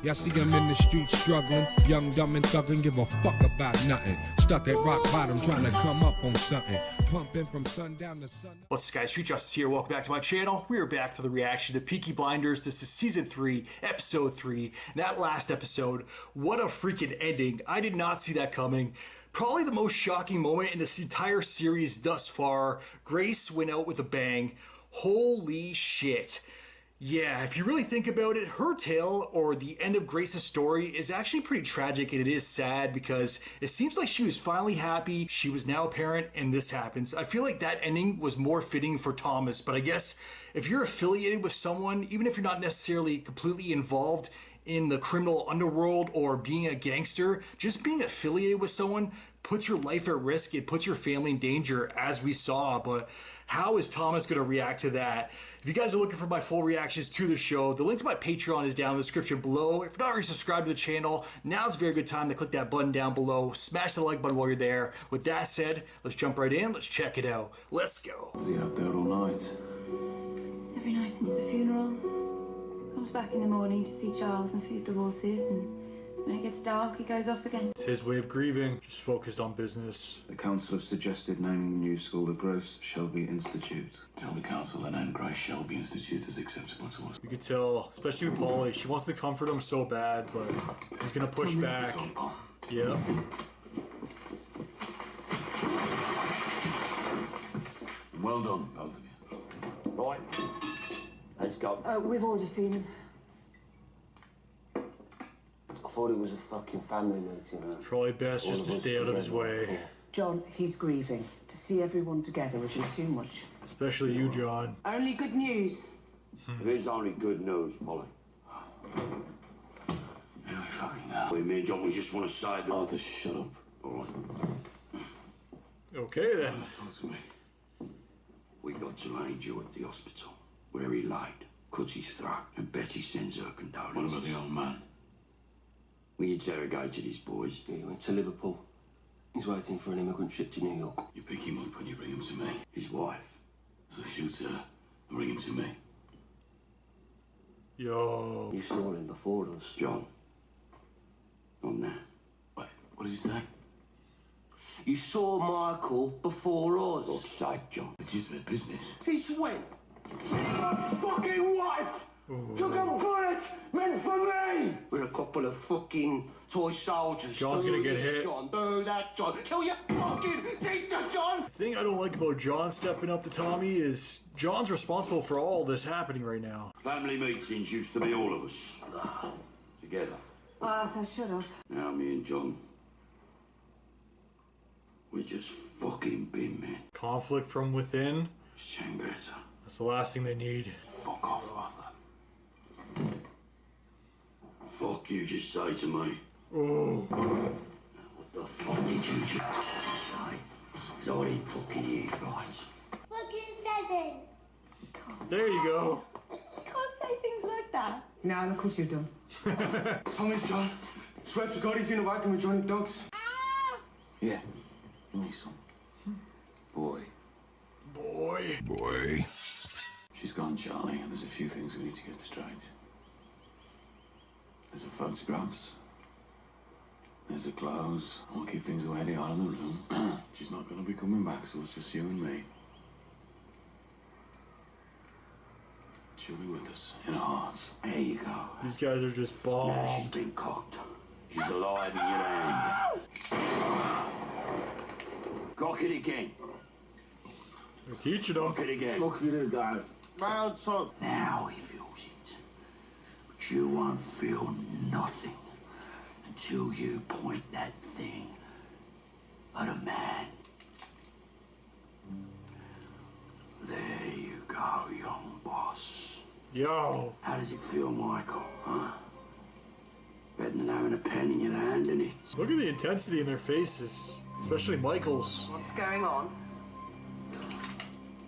Y'all see him in the streets struggling, young, dumb, and thuggin', give a fuck about nothing. Stuck at rock bottom, trying to come up on something. Pumping from sundown to sun. What's up, guys? Street Justice here. Welcome back to my channel. We are back for the reaction to Peaky Blinders. This is season 3, episode 3. That last episode, what a freaking ending. I did not see that coming. Probably the most shocking moment in this entire series thus far. Grace went out with a bang. Holy shit. Yeah, if you really think about it, her tale, or the end of Grace's story, is actually pretty tragic, and it is sad because it seems like she was finally happy, she was now a parent, and this happens. I feel like that ending was more fitting for Thomas, but I guess if you're affiliated with someone, even if you're not necessarily completely involved in the criminal underworld or being a gangster, just being affiliated with someone puts your life at risk, it puts your family in danger, as we saw. But how is Thomas going to react to that? If you guys are looking for my full reactions to the show, the link to my Patreon is down in the description below. If you're not already subscribed to the channel, now's a very good time to click that button down below. Smash the like button while you're there. With that said, let's jump right in. Let's check it out. Let's go. Was he out there all night? Every night since the funeral. Comes back in the morning to see Charles and feed the horses, and when it gets dark, he goes off again. It's his way of grieving, just focused on business. The council have suggested naming the new school the Gross Shelby Institute. Tell the council the name Grace Shelby Institute is acceptable to us. You could tell, especially with Polly, she wants to comfort him so bad, but he's gonna push back. Yeah. Well done, both of you. Right. Let's go. We've already seen him. I thought it was a fucking family meeting. Probably best just to stay out of his way. Yeah. John, he's grieving. To see everyone together would be too much. Especially you, John. Only good news. There is only good news, Polly. Here we fucking go. Me and John, we just want to say that... Arthur, shut up. All right. Okay, then. Talk to me. We got to Angel at the hospital, where he laid, cuts his throat, and Betty sends her condolences. What about the old man? We interrogated his boys. He went to Liverpool. He's waiting for an immigrant ship to New York. You pick him up and you bring him to me. His wife. So shoot her and bring him to me. Yo. You saw him before us. John. On that. Wait, what did you say? You saw Michael before us. God's sake, John. Legitimate business. Since when? My fucking wife! Took a bullet meant for me! We're a couple of fucking toy soldiers. John's Do gonna get this, hit. John, do that, John. Kill your fucking teacher, John! The thing I don't like about John stepping up to Tommy is John's responsible for all this happening right now. Family meetings used to be all of us. Together. Arthur, shut up. Now me and John, we just fucking bin men. Conflict from within. Shangreta. That's the last thing they need. Fuck off, Arthur. Fuck you just say to me. Oh. What the fuck did you just say? So I didn't fucking hear it right. Fucking pheasant. There you go. You can't say things like that. Now look what you've done. Thomas, John. Swear to God he's in a wagon with Johnny Dogs. Yeah, give me some. Boy. Boy. She's gone, Charlie, and there's a few things we need to get straight. There's the photographs. There's the clothes. I want to keep things the way they are in the room. She's not going to be coming back, so it's just you and me. She'll be with us, in our hearts. There you go. These guys are just Now she's bombed. been cocked. She's alive in your hand. Cock it again. They're teaching them. Cock it again. Look at the guy. Round son. Now he feels it. But you won't feel nothing until you point that thing at a man. There you go, young boss. Yo. How does it feel, Michael? Huh? Better than having a pen in your hand, isn't it? Look at the intensity in their faces. Especially Michael's. What's going on?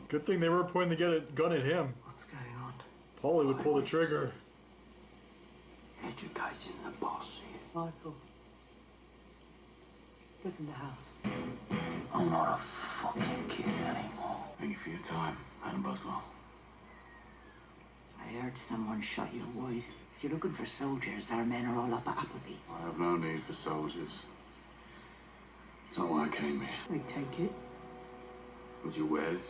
Good thing they weren't pointing the gun at him. What's going on? Paulie would pull the trigger. Educating the boss here. Michael. Get in the house. I'm not a fucking kid anymore. Thank you for your time, Adam Boswell. I heard someone shot your wife. If you're looking for soldiers, our men are all up at Appleby. I have no need for soldiers. It's not why I came here. I'd take it. Would you wear it?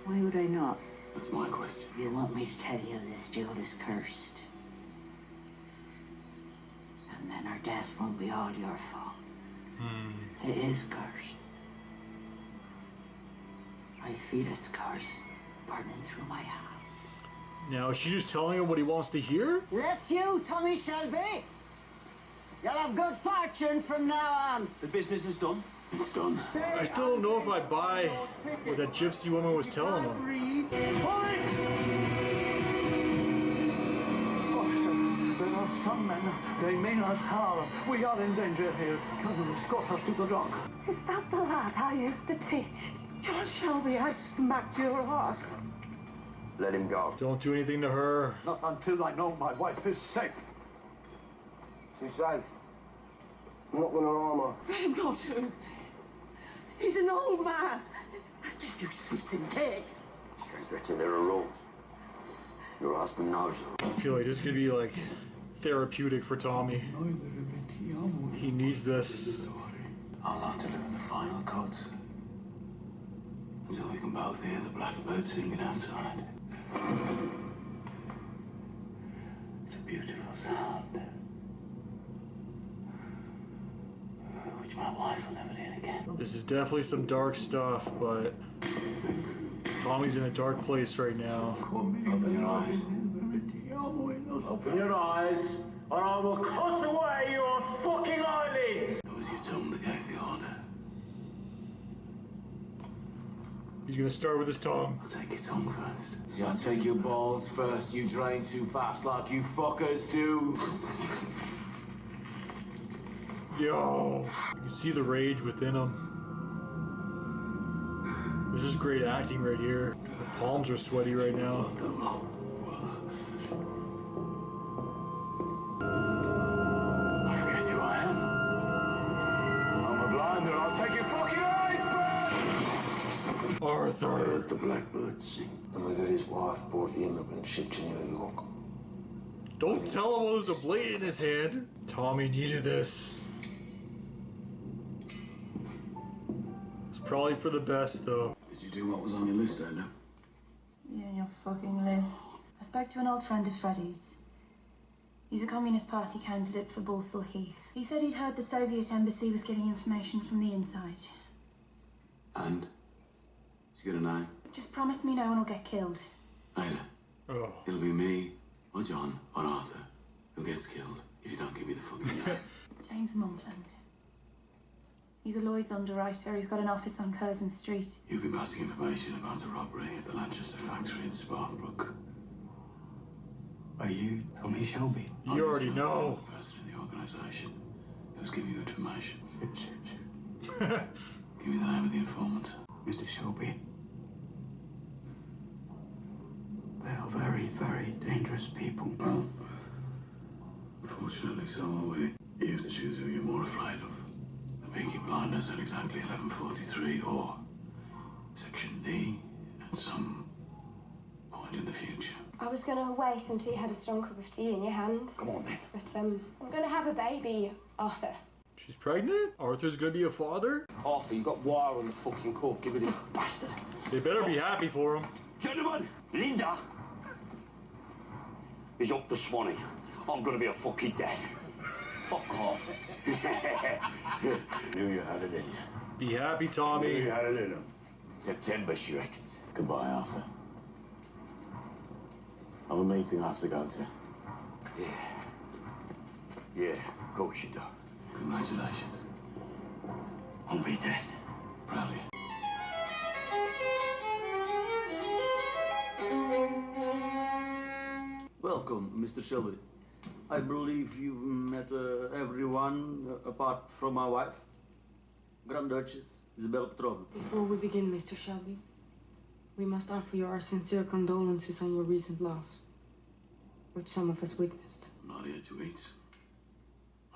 Why would I not? That's my question. You want me to tell you this jewel is cursed? And then our death won't be all your fault. It is cursed. I feel its curse burning through my hand. Now, is she just telling him what he wants to hear? That's you, Tommy Shelby. You'll have good fortune from now on. The business is done. It's done. I still don't know if I buy what that gypsy woman was telling him. There are some men, they mean us harm. We are in danger here. Come and escort us to the dock. Is that the lad I used to teach? John Shelby, I smacked your ass. Let him go. Don't do anything to her. Not until I know my wife is safe. She's safe. I'm not gonna harm her. Let him go too. He's an old man. I give you sweets and cakes. Can't get you there are rules. Your husband knows them. I feel like this is gonna be like therapeutic for Tommy. He needs this. I'll not deliver the final cuts until we can both hear the blackbird singing outside. It's a beautiful sound, which my wife will never hear again. This is definitely some dark stuff, but Tommy's in a dark place right now. Open your eyes. Open your eyes, or I will cut away your fucking eyelids! It was your tongue that gave the order. He's gonna start with his tongue. I'll take your tongue first. I'll take your balls first, you drain too fast like you fuckers do. Yo! You can see the rage within him. This is great acting right here. The palms are sweaty right now. I forget who I am. I'm a blinder. I'll take your fucking eyes first! I Arthur! heard the blackbird sing. And my daddy's wife bought the immigrant ship to New York. Don't tell him there's a blade in his hand. Tommy needed this. It's probably for the best, though. Did you do what was on your list, Edna? You and your fucking lists. I spoke to an old friend of Freddie's. He's a Communist Party candidate for Balsall Heath. He said he'd heard the Soviet embassy was getting information from the inside. And? Did you get a name? Just promise me no one will get killed. Ada. Oh. It'll be me, or John, or Arthur, who gets killed if you don't give me the fucking name. James Monkland. He's a Lloyd's underwriter. He's got an office on Curzon Street. You've been passing information about a robbery at the Lanchester factory in Spartanbrook. Are you Tommy Shelby? You already know. The person in the organisation who's giving you information. Give me the name of the informant. Mr. Shelby. They are very, very dangerous people. Well, fortunately so are we. You have to choose who you're more afraid of. The Peaky Blinders at exactly 11:43 or Section D at some point in the future. I was going to wait until you had a strong cup of tea in your hand. Come on then. But, I'm going to have a baby, Arthur. She's pregnant? Arthur's gonna be a father? Arthur, you got wire on the fucking cork. Give it in. Bastard. They better be happy for him. Gentlemen, Linda is up to Swanee. I'm gonna be a fucking dad. Fuck off. Knew you had it in you. Be happy, Tommy. had it in him. September, she reckons. Goodbye, Arthur. I've a meeting I have to go to. Yeah, of course you do. Congratulations. On me, Dad. Proud of you. Welcome, Mr. Shelby. I believe you've met everyone apart from my wife, Grand Duchess Isabella Petrovna. Before we begin, Mr. Shelby, we must offer you our sincere condolences on your recent loss, which some of us witnessed. I'm not here to eat.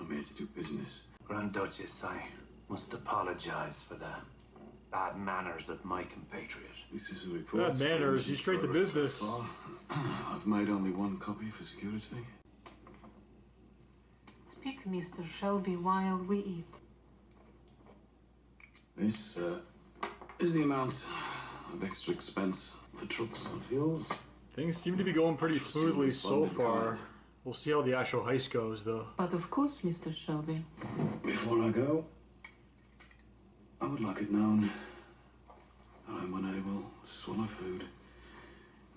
I'm here to do business. Grand Duchess, I must apologize for the bad manners of my compatriot. This is a report. Bad manners, he's straight to business. I've made only one copy for security. Mr. Shelby, while we eat. This is the amount of extra expense for trucks and fuels. Things seem to be going pretty smoothly so far. We'll see how the actual heist goes, though. But of course, Mr. Shelby. Before I go, I would like it known that I'm unable to swallow food in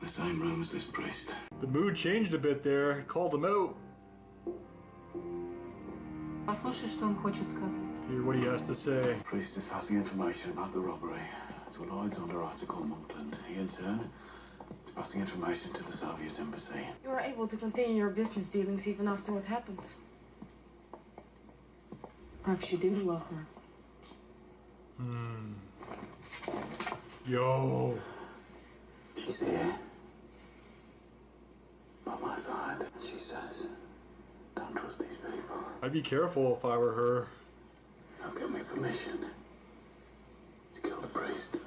the same room as this priest. The mood changed a bit there. Called him out. Послушай, что он хочет сказать. Hear what he has to say. The priest is passing information about the robbery to a Lloyd's underwriter called Monkland. He, in turn, is passing information to the Soviet embassy. You were able to continue your business dealings even after what happened. Perhaps you did love her. Yo. She's here, by my side, and she says, don't trust these people. I'd be careful if I were her. They'll give me permission to kill the priest.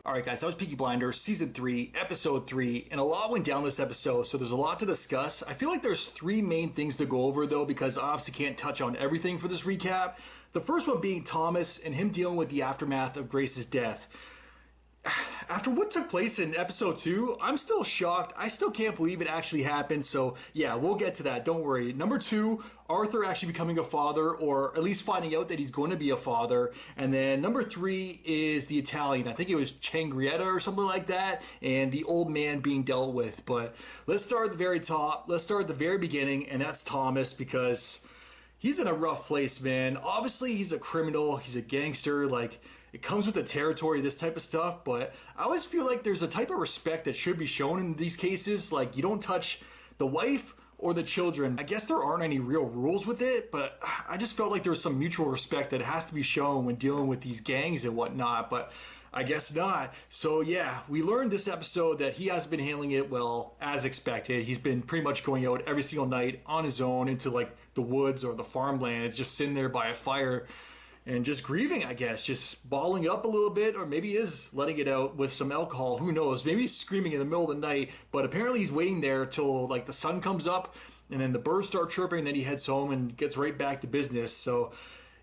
Alright guys, that was Peaky Blinders, Season 3, Episode 3, and a lot went down this episode, so there's a lot to discuss. I feel like there's 3 main things to go over though, because I obviously can't touch on everything for this recap. The first one being Thomas and him dealing with the aftermath of Grace's death. After what took place in episode 2, I'm still shocked. I still can't believe it actually happened. So yeah, we'll get to that. Don't worry. Number 2, Arthur actually becoming a father, or at least finding out that he's going to be a father. And then number 3 is the Italian. I think it was Changrietta or something like that. And the old man being dealt with. But let's start at the very top. Let's start at the very beginning. And that's Thomas, because he's in a rough place, man. Obviously, he's a criminal. He's a gangster. Like, it comes with the territory, this type of stuff, but I always feel like there's a type of respect that should be shown in these cases. Like, you don't touch the wife or the children. I guess there aren't any real rules with it, but I just felt like there was some mutual respect that has to be shown when dealing with these gangs and whatnot, but I guess not. So yeah, we learned this episode that he hasn't been handling it well, as expected. He's been pretty much going out every single night on his own into like the woods or the farmland, just sitting there by a fire and just grieving, I guess, just balling up a little bit, or maybe he is letting it out with some alcohol, who knows. Maybe he's screaming in the middle of the night, but apparently he's waiting there till like the sun comes up and then the birds start chirping, and then he heads home and gets right back to business. So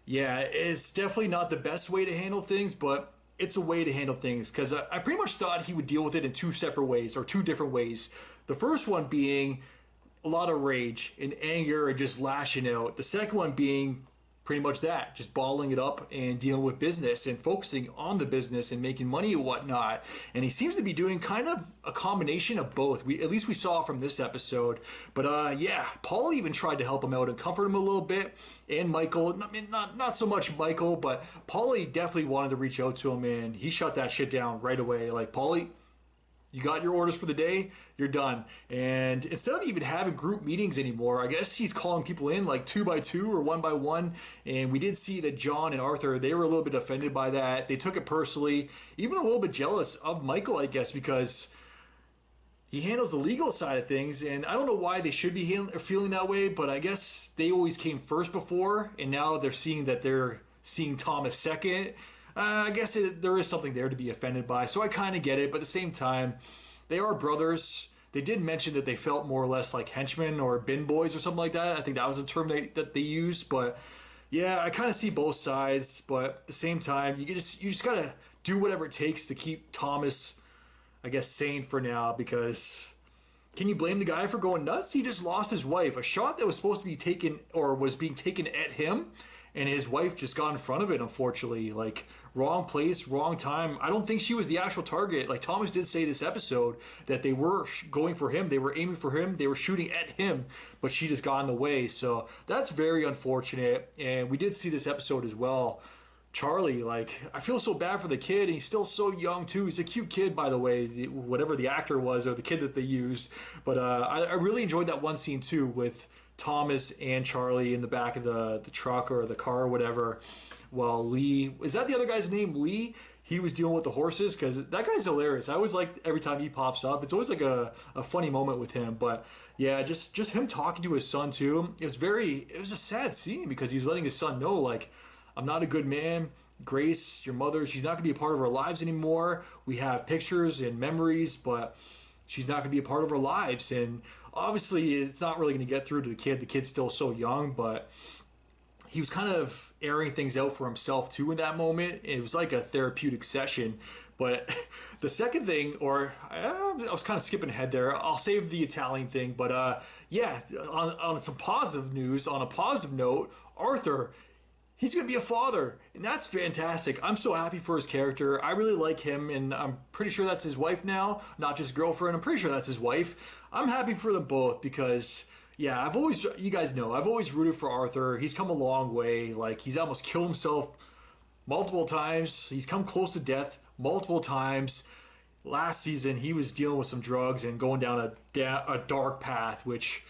yeah, it's definitely not the best way to handle things, but it's a way to handle things, because I pretty much thought he would deal with it in 2 separate ways, or 2 different ways. The first one being a lot of rage and anger and just lashing out. The second one being pretty much that, just balling it up and dealing with business and focusing on the business and making money and whatnot. And he seems to be doing kind of a combination of both. At least we saw from this episode. But yeah, Paul even tried to help him out and comfort him a little bit. And Michael, I mean, not so much Michael, but Paulie definitely wanted to reach out to him, and he shut that shit down right away. Like, Paulie, you got your orders for the day, you're done. And instead of even having group meetings anymore, I guess he's calling people in like 2 by 2 or 1 by 1. And we did see that John and Arthur, they were a little bit offended by that. They took it personally, even a little bit jealous of Michael, I guess, because he handles the legal side of things. And I don't know why they should be feeling that way, but I guess they always came first before, and now they're seeing that they're seeing Thomas second. I guess there is something there to be offended by, so I kind of get it, but at the same time, they are brothers. They did mention that they felt more or less like henchmen or bin boys or something like that. I think that was the term that they used, but yeah, I kind of see both sides, but at the same time, you just gotta do whatever it takes to keep Thomas, I guess, sane for now, because can you blame the guy for going nuts? He just lost his wife. A shot that was supposed to be taken, or was being taken at him, and his wife just got in front of it, unfortunately. Like, wrong place, wrong time. I don't think she was the actual target. Like, Thomas did say this episode that they were going for him. They were aiming for him. They were shooting at him, but she just got in the way. So that's very unfortunate. And we did see this episode as well. Charlie, like, I feel so bad for the kid. And he's still so young, too. He's a cute kid, by the way, whatever the actor was or the kid that they used. But I really enjoyed that one scene, too, with Thomas and Charlie in the back of the truck or the car or whatever, while Lee, is that the other guy's name, Lee? He was dealing with the horses, because that guy's hilarious. I always like every time he pops up. It's always like a funny moment with him. But yeah, just him talking to his son too. It was a sad scene, because he's letting his son know, like, I'm not a good man. Grace, your mother, she's not going to be a part of our lives anymore. We have pictures and memories, but she's not going to be a part of our lives. And obviously, it's not really going to get through to the kid. The kid's still so young, but he was kind of airing things out for himself too in that moment. It was like a therapeutic session. But the second thing, or I was kind of skipping ahead there. I'll save the Italian thing. But yeah, on some positive news, on a positive note, Arthur, he's going to be a father, and that's fantastic. I'm so happy for his character. I really like him, and I'm pretty sure that's his wife now, not just girlfriend. I'm pretty sure that's his wife. I'm happy for them both because, yeah, you guys know, I've always rooted for Arthur. He's come a long way. Like, he's almost killed himself multiple times. He's come close to death multiple times. Last season, he was dealing with some drugs and going down a dark path, which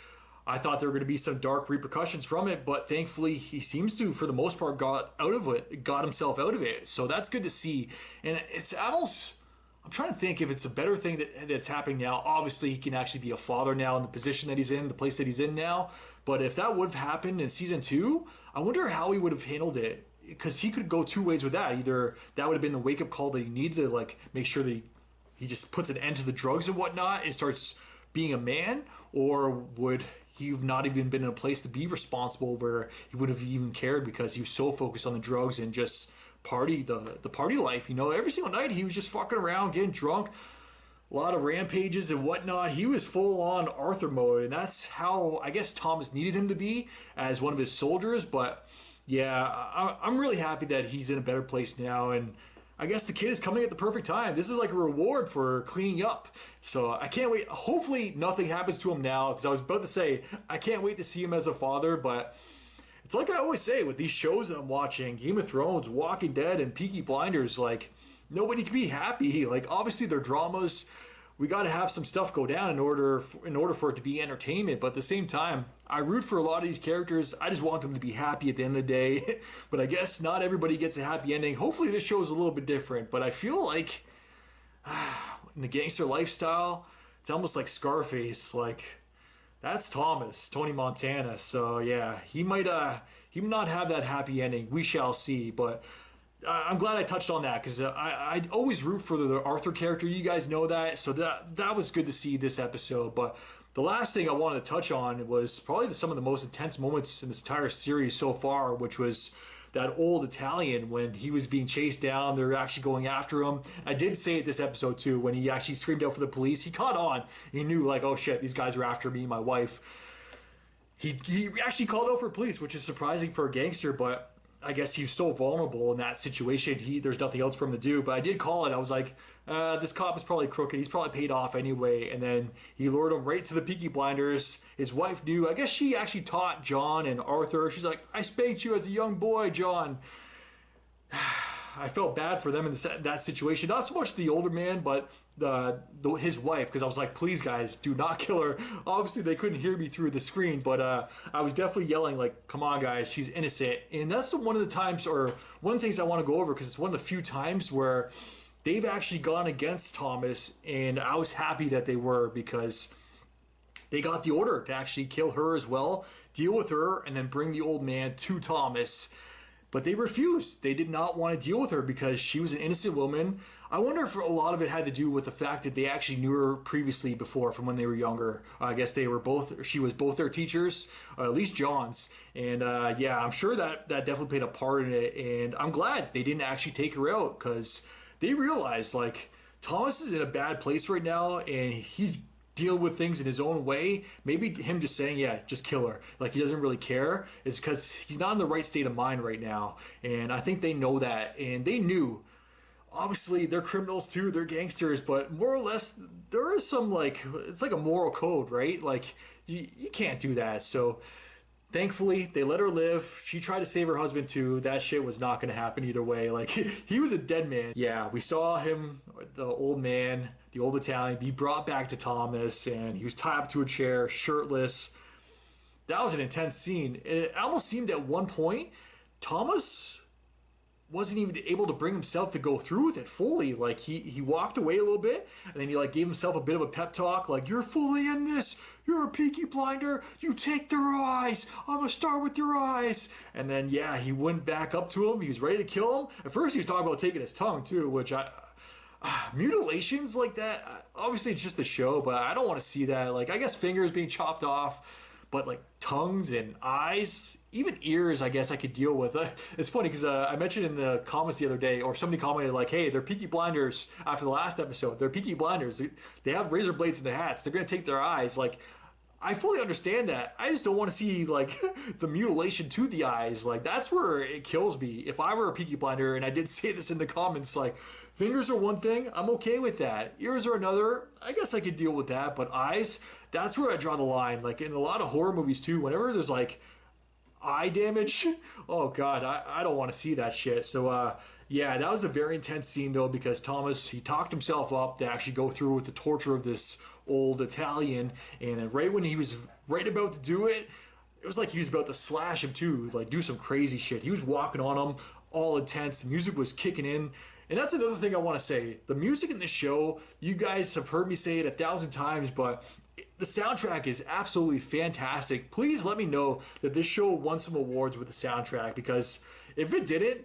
I thought there were going to be some dark repercussions from it, but thankfully he seems to, for the most part, got himself out of it. So that's good to see. And it's almost, I'm trying to think if it's a better thing that's happening now. Obviously, he can actually be a father now in the position that he's in, the place that he's in now. But if that would have happened in season 2, I wonder how he would have handled it. Because he could go two ways with that. Either that would have been the wake-up call that he needed to, like, make sure that he just puts an end to the drugs and whatnot and starts being a man, or would he have not even been in a place to be responsible where he would have even cared because he was so focused on the drugs and just the party life. You know, every single night he was just fucking around, getting drunk, a lot of rampages and whatnot. He was full on Arthur mode, and that's how I guess Thomas needed him to be as one of his soldiers. But yeah, I'm really happy that he's in a better place now, and I guess the kid is coming at the perfect time. This is like a reward for cleaning up. So I can't wait. Hopefully nothing happens to him now, because I was about to say, I can't wait to see him as a father, but it's like I always say with these shows that I'm watching, Game of Thrones, Walking Dead, and Peaky Blinders, like, nobody can be happy. Like, obviously they're dramas. We got to have some stuff go down in order for it to be entertainment. But at the same time, I root for a lot of these characters. I just want them to be happy at the end of the day. But I guess not everybody gets a happy ending. Hopefully this show is a little bit different. But I feel like in the gangster lifestyle, it's almost like Scarface. Like, that's Tony Montana. So yeah, he might not have that happy ending. We shall see. But I'm glad I touched on that, because I always root for the Arthur character. You guys know that. So that was good to see this episode. But the last thing I wanted to touch on was probably some of the most intense moments in this entire series so far, which was that old Italian when he was being chased down. They're actually going after him. I did say it this episode too, when he actually screamed out for the police. He caught on. He knew, like, oh shit, these guys are after me, my wife. He actually called out for police, which is surprising for a gangster, but I guess he's so vulnerable in that situation. There's nothing else for him to do. But I did call it. I was like, this cop is probably crooked. He's probably paid off anyway. And then he lured him right to the Peaky Blinders. His wife knew. I guess she actually taught John and Arthur. She's like, I spanked you as a young boy, John. I felt bad for them in that situation. Not so much the older man, but his wife, because I was like, please guys, do not kill her. Obviously they couldn't hear me through the screen, but I was definitely yelling, like, come on guys, she's innocent. And that's one of the times, or one of the things I want to go over, because it's one of the few times where they've actually gone against Thomas, and I was happy that they were, because they got the order to actually kill her as well, deal with her, and then bring the old man to Thomas. But they refused. They did not want to deal with her because she was an innocent woman. I wonder if a lot of it had to do with the fact that they actually knew her previously before, from when they were younger. I guess she was both their teachers, at least John's. And yeah, I'm sure that definitely played a part in it. And I'm glad they didn't actually take her out, because they realized, like, Thomas is in a bad place right now, and he's deal with things in his own way. Maybe him just saying, yeah, just kill her, like he doesn't really care, is because he's not in the right state of mind right now. And I think they know that, and they knew. Obviously they're criminals too, they're gangsters, but more or less there is some, like, it's like a moral code, right? Like you can't do that. So thankfully they let her live. She tried to save her husband too. That shit was not going to happen either way. Like he was a dead man. Yeah, we saw him, the old man, the old Italian, be brought back to Thomas, and he was tied up to a chair, shirtless. That was an intense scene. It almost seemed at one point Thomas wasn't even able to bring himself to go through with it fully. Like he walked away a little bit, and then he like gave himself a bit of a pep talk, like, you're fully in this, you're a Peaky Blinder, you take their eyes, I'm gonna start with your eyes. And then yeah, he went back up to him, he was ready to kill him. At first he was talking about taking his tongue too, which mutilations like that, obviously it's just a show, but I don't want to see that. Like, I guess fingers being chopped off, but like tongues and eyes, even ears, I guess I could deal with. It's funny because I mentioned in the comments the other day, or somebody commented like, hey, they're Peaky Blinders after the last episode. They're Peaky Blinders. They have razor blades in their hats. They're going to take their eyes. Like, I fully understand that. I just don't want to see, like, the mutilation to the eyes. Like, that's where it kills me. If I were a Peaky Blinder, and I did say this in the comments, like, fingers are one thing, I'm okay with that. Ears are another, I guess I could deal with that. But eyes, that's where I draw the line. Like, in a lot of horror movies, too, whenever there's, like, eye damage, oh, God, I don't want to see that shit. So, yeah, that was a very intense scene, though, because Thomas, he talked himself up to actually go through with the torture of this old Italian, and then right when he was right about to do it, it was like he was about to slash him too, like do some crazy shit. He was walking on him, all intense. The music was kicking in, and that's another thing I want to say. The music in this show, you guys have heard me say it 1,000 times, but the soundtrack is absolutely fantastic. Please let me know that this show won some awards with the soundtrack, because if it didn't,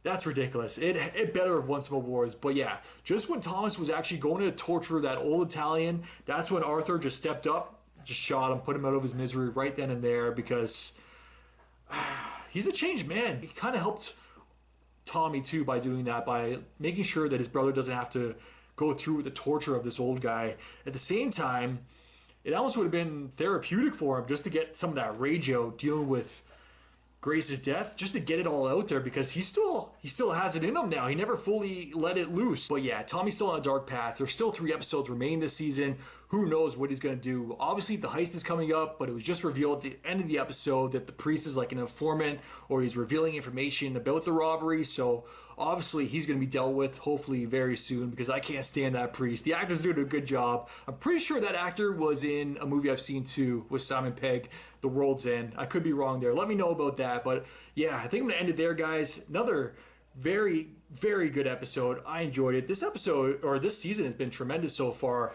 that's ridiculous. It better have won some awards. But yeah, just when Thomas was actually going to torture that old Italian, that's when Arthur just stepped up, just shot him, put him out of his misery right then and there, because he's a changed man. He kind of helped Tommy too by doing that, by making sure that his brother doesn't have to go through the torture of this old guy. At the same time, it almost would have been therapeutic for him just to get some of that rage out, dealing with Grace's death, just to get it all out there, because he still has it in him now. He never fully let it loose. But yeah, Tommy's still on a dark path. There's still 3 episodes remaining this season. Who knows what he's going to do? Obviously, the heist is coming up, but it was just revealed at the end of the episode that the priest is like an informant, or he's revealing information about the robbery. So obviously, he's going to be dealt with, hopefully very soon, because I can't stand that priest. The actor's doing a good job. I'm pretty sure that actor was in a movie I've seen too with Simon Pegg, The World's End. I could be wrong there. Let me know about that. But yeah, I think I'm going to end it there, guys. Another very, very good episode. I enjoyed it. This episode, or this season, has been tremendous so far.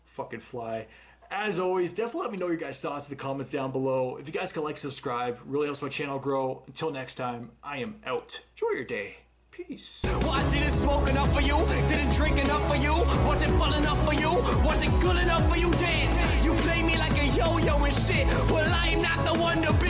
Fucking fly. As always, definitely let me know your guys' thoughts in the comments down below. If you guys can like, subscribe, really helps my channel grow. Until next time, I am out. Enjoy your day. Peace. Well, I didn't smoke enough for you, didn't drink enough for you, wasn't full enough for you, wasn't good enough for you, then you play me like a yo-yo and shit. Well, I'm not the one to be